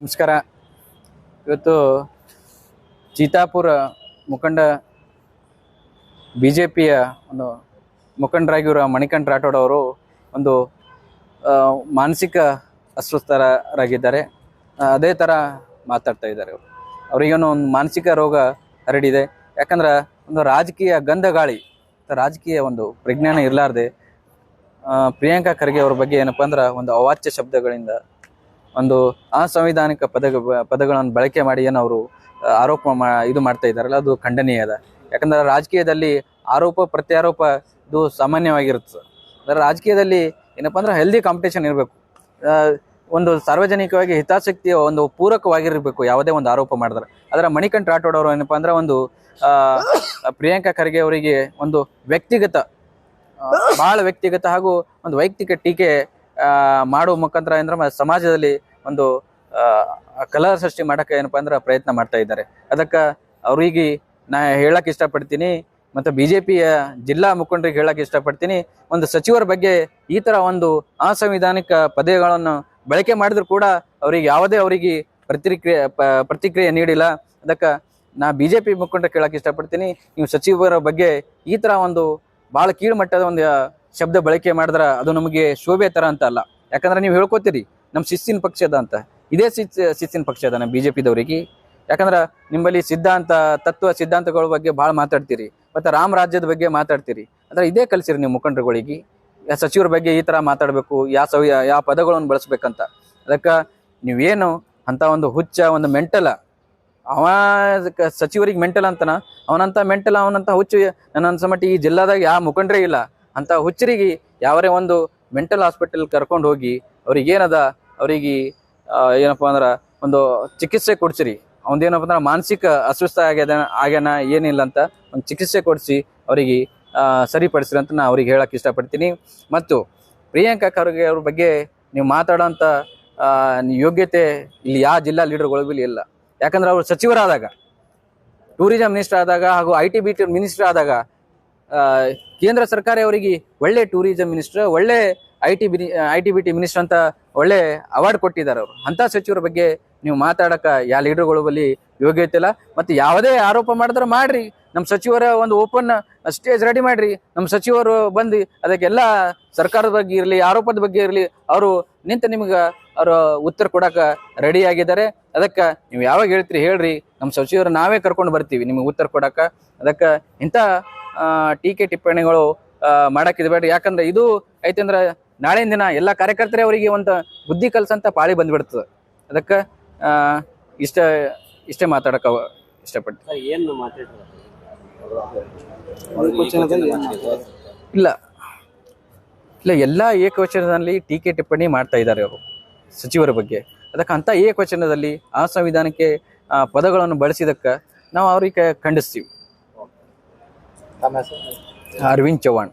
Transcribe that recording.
ನಮಸ್ಕಾರ. ಇವತ್ತು ಚಿತ್ತಾಪುರ ಮುಖಂಡ BJPಯ ಒಂದು ಮುಖಂಡರಾಗಿರೋ ಮಣಿಕಂಠ ರಾಠೋಡ್ ಅವರು ಒಂದು ಮಾನಸಿಕ ಅಸ್ವಸ್ಥರಾಗಿದ್ದಾರೆ. ಅದೇ ಥರ ಮಾತಾಡ್ತಾ ಇದ್ದಾರೆ. ಅವರಿಗೇನೋ ಒಂದು ಮಾನಸಿಕ ರೋಗ ಹರಡಿದೆ. ಯಾಕಂದ್ರೆ ಒಂದು ರಾಜಕೀಯ ಗಂಧ ಗಾಳಿ, ರಾಜಕೀಯ ಒಂದು ಪ್ರಜ್ಞಾನ ಇರಲಾರ್ದೆ ಪ್ರಿಯಾಂಕಾ ಖರ್ಗೆ ಅವ್ರ ಬಗ್ಗೆ ಏನಪ್ಪ ಅಂದ್ರೆ ಒಂದು ಅವಾಚ್ಯ ಶಬ್ದಗಳಿಂದ ಒಂದು ಅಸಂವಿಧಾನಿಕ ಪದಗಳನ್ನು ಬಳಕೆ ಮಾಡಿ ಏನು ಅವರು ಆರೋಪ ಇದು ಮಾಡ್ತಾ ಇದ್ದಾರಲ್ಲ, ಅದು ಖಂಡನೀಯ ಅದ. ಯಾಕಂದ್ರೆ ರಾಜಕೀಯದಲ್ಲಿ ಆರೋಪ ಪ್ರತ್ಯಾರೋಪ ಇದು ಸಾಮಾನ್ಯವಾಗಿರುತ್ತೆ. ಅದರ ರಾಜಕೀಯದಲ್ಲಿ ಏನಪ್ಪ ಅಂದ್ರೆ ಹೆಲ್ದಿ ಕಾಂಪಿಟೇಷನ್ ಇರಬೇಕು. ಒಂದು ಸಾರ್ವಜನಿಕವಾಗಿ ಹಿತಾಸಕ್ತಿಯ ಒಂದು ಪೂರಕವಾಗಿರಬೇಕು ಯಾವುದೇ ಒಂದು ಆರೋಪ ಮಾಡಿದ್ರೆ. ಅದರ ಮಣಿಕಂಠ ರಾಠೋಡ್ ಅವರು ಏನಪ್ಪ ಅಂದ್ರೆ ಒಂದು ಪ್ರಿಯಾಂಕಾ ಖರ್ಗೆ ಅವರಿಗೆ ಒಂದು ವ್ಯಕ್ತಿಗತ, ಬಹಳ ವ್ಯಕ್ತಿಗತ ಹಾಗೂ ಒಂದು ವೈಯಕ್ತಿಕ ಟೀಕೆ ಮಾಡುವ ಮುಖಾಂತರ ಅಂದ್ರೆ ಸಮಾಜದಲ್ಲಿ ಒಂದು ಕಲಹ ಸೃಷ್ಟಿ ಮಾಡಕ್ಕೆ ಏನಪ್ಪಾ ಅಂದ್ರೆ ಪ್ರಯತ್ನ ಮಾಡ್ತಾ ಇದ್ದಾರೆ. ಅದಕ್ಕೆ ಅವ್ರಿಗೆ ನಾ ಹೇಳಕ್ ಇಷ್ಟಪಡ್ತೀನಿ, ಮತ್ತು BJPಯ ಜಿಲ್ಲಾ ಮುಖಂಡರಿಗೆ ಹೇಳಕ್ ಇಷ್ಟಪಡ್ತೀನಿ, ಒಂದು ಸಚಿವರ ಬಗ್ಗೆ ಈ ತರ ಒಂದು ಅಸಂವಿಧಾನಿಕ ಪದಗಳನ್ನು ಬಳಕೆ ಮಾಡಿದ್ರು ಕೂಡ ಅವರಿಗೆ ಪ್ರತಿಕ್ರಿಯೆ ನೀಡಿಲ್ಲ. ಅದಕ್ಕೆ ನಾ BJP ಮುಖಂಡರು ಕೇಳಕ್ ಇಷ್ಟಪಡ್ತೀನಿ, ನೀವು ಸಚಿವರ ಬಗ್ಗೆ ಈ ತರ ಒಂದು ಬಹಳ ಕೀಳುಮಟ್ಟದ ಒಂದು ಶಬ್ದ ಬಳಕೆ ಮಾಡಿದ್ರ ಅದು ನಮಗೆ ಶೋಭೆ ತರ ಅಂತ ಅಲ್ಲ. ಯಾಕಂದ್ರೆ ನೀವು ಹೇಳ್ಕೊತೀರಿ ನಮ್ಮ ಶಿಸ್ತಿನ ಪಕ್ಷದ ಅಂತ, ಇದೇ ಶಿಸ್ತಿನ ಪಕ್ಷ ಅದ ನಮ್ಮ BJPದವ್ರಿಗೆ. ಯಾಕಂದ್ರೆ ನಿಮ್ಮಲ್ಲಿ ತತ್ವ ಸಿದ್ಧಾಂತಗಳ ಬಗ್ಗೆ ಭಾಳ ಮಾತಾಡ್ತೀರಿ, ಮತ್ತು ರಾಮ ರಾಜ್ಯದ ಬಗ್ಗೆ ಮಾತಾಡ್ತೀರಿ. ಅಂದ್ರೆ ಇದೇ ಕಲಿಸಿರಿ ನೀವು ಮುಖಂಡರುಗಳಿಗೆ, ಸಚಿವರ ಬಗ್ಗೆ ಈ ತರ ಮಾತಾಡಬೇಕು, ಯಾವ ಪದಗಳನ್ನು ಬಳಸ್ಬೇಕಂತ. ಅದಕ್ಕೆ ನೀವೇನು ಅಂತ ಒಂದು ಹುಚ್ಚ ಒಂದು ಮೆಂಟಲ, ಅವ ಸಚಿವರಿಗೆ ಮೆಂಟಲ್ ಅಂತನ, ಅವನಂತ ಹುಚ್ಚು ನನ್ನ ಅನ್ಸಮಟ್ಟಿ ಈ ಜಿಲ್ಲಾದಾಗ ಯಾವ ಮುಖಂಡ್ರೇ ಇಲ್ಲ. ಅಂತ ಹುಚ್ಚರಿಗೆ ಯಾವರೇ ಒಂದು ಮೆಂಟಲ್ ಹಾಸ್ಪಿಟಲ್ ಕರ್ಕೊಂಡು ಹೋಗಿ ಅವ್ರಿಗೆ ಏನಪ್ಪ ಅಂದ್ರೆ ಒಂದು ಚಿಕಿತ್ಸೆ ಕೊಡ್ಸಿರಿ. ಅವನದೇನಪ್ಪ ಅಂದ್ರೆ ಮಾನಸಿಕ ಅಸ್ವಸ್ಥ ಆಗ್ಯಾನ ಏನಿಲ್ಲ ಅಂತ ಒಂದು ಚಿಕಿತ್ಸೆ ಕೊಡಿಸಿ ಅವರಿಗೆ ಸರಿಪಡಿಸ್ರಿ ಅಂತ ನಾ ಅವ್ರಿಗೆ ಹೇಳಕ್ ಇಷ್ಟಪಡ್ತೀನಿ. ಮತ್ತು ಪ್ರಿಯಾಂಕಾ ಖರ್ಗೆ ಅವ್ರ ಬಗ್ಗೆ ನೀವು ಮಾತಾಡೋಂಥ ಯೋಗ್ಯತೆ ಇಲ್ಲಿ ಯಾವ ಜಿಲ್ಲಾ ಲೀಡರ್ಗಳು ಇಲ್ಲ. ಯಾಕಂದ್ರೆ ಅವರು ಸಚಿವರಾದಾಗ, ಟೂರಿಸಂ ಮಿನಿಸ್ಟರ್ ಆದಾಗ ಹಾಗೂ IT-BT ಮಿನಿಸ್ಟರ್ ಆದಾಗ ಕೇಂದ್ರ ಸರ್ಕಾರ ಅವರಿಗೆ ಒಳ್ಳೆ ಟೂರಿಸಂ ಮಿನಿಸ್ಟರ್, ಒಳ್ಳೆ IT-BT ಮಿನಿಸ್ಟರ್ ಅಂತ ಒಳ್ಳೆ ಅವಾರ್ಡ್ ಕೊಟ್ಟಿದ್ದಾರೆ. ಅವರು ಅಂತ ಸಚಿವರ ಬಗ್ಗೆ ನೀವು ಮಾತಾಡಕ ಯಾವ ಲೀಡರ್ಗಳ ಬಳಿ ಯೋಗ್ಯತೆ ಇಲ್ಲ. ಮತ್ತು ಯಾವುದೇ ಆರೋಪ ಮಾಡಿದ್ರೆ ಮಾಡ್ರಿ, ನಮ್ಮ ಸಚಿವರ ಒಂದು ಓಪನ್ ಸ್ಟೇಜ್ ರೆಡಿ ಮಾಡ್ರಿ, ನಮ್ಮ ಸಚಿವರು ಬಂದು ಅದಕ್ಕೆಲ್ಲ ಸರ್ಕಾರದ ಬಗ್ಗೆ ಇರಲಿ, ಆರೋಪದ ಬಗ್ಗೆ ಇರಲಿ, ಅವರು ನಿಂತು ನಿಮ್ಗೆ ಅವರು ಉತ್ತರ ಕೊಡಕ ರೆಡಿ ಆಗಿದ್ದಾರೆ. ಅದಕ್ಕೆ ನೀವು ಯಾವಾಗ ಹೇಳ್ತೀರಿ ಹೇಳ್ರಿ, ನಮ್ಮ ಸಚಿವರು ನಾವೇ ಕರ್ಕೊಂಡು ಬರ್ತೀವಿ ನಿಮ್ಗೆ ಉತ್ತರ ಕೊಡಕ. ಅದಕ್ಕೆ ಇಂಥ ಟೀಕೆ ಟಿಪ್ಪಣಿಗಳು ಮಾಡಕ್ಕಿದ್ಬೇಡ್ರಿ. ಯಾಕಂದ್ರೆ ಇದು ಐತಂದ್ರೆ ನಾಳಿನ ದಿನ ಎಲ್ಲ ಕಾರ್ಯಕರ್ತರೇ ಅವರಿಗೆ ಒಂದು ಬುದ್ಧಿ ಕಲ್ಸಂತ ಪಾಳಿ ಬಂದ್ಬಿಡ್ತದೆ. ಅದಕ್ಕೆ ಇಷ್ಟೇ ಮಾತಾಡಕ ಇಷ್ಟಪಡ್ತೀನಿ. ಇಲ್ಲ ಎಲ್ಲ ಏಕವಚನದಲ್ಲಿ ಟೀಕೆ ಟಿಪ್ಪಣಿ ಮಾಡ್ತಾ ಇದ್ದಾರೆ ಅವರು ಸಚಿವರ ಬಗ್ಗೆ. ಅದಕ್ಕೆ ಅಂತ ಏಕವಚನದಲ್ಲಿ ಅಸಂವಿಧಾನಕ್ಕೆ ಪದಗಳನ್ನು ಬಳಸಿದಕ್ಕೆ ನಾವು ಅವ್ರಿಗೆ ಖಂಡಿಸ್ತೀವಿ. ಅರವಿಂದ್ ಚವ್ಹಾಣ್.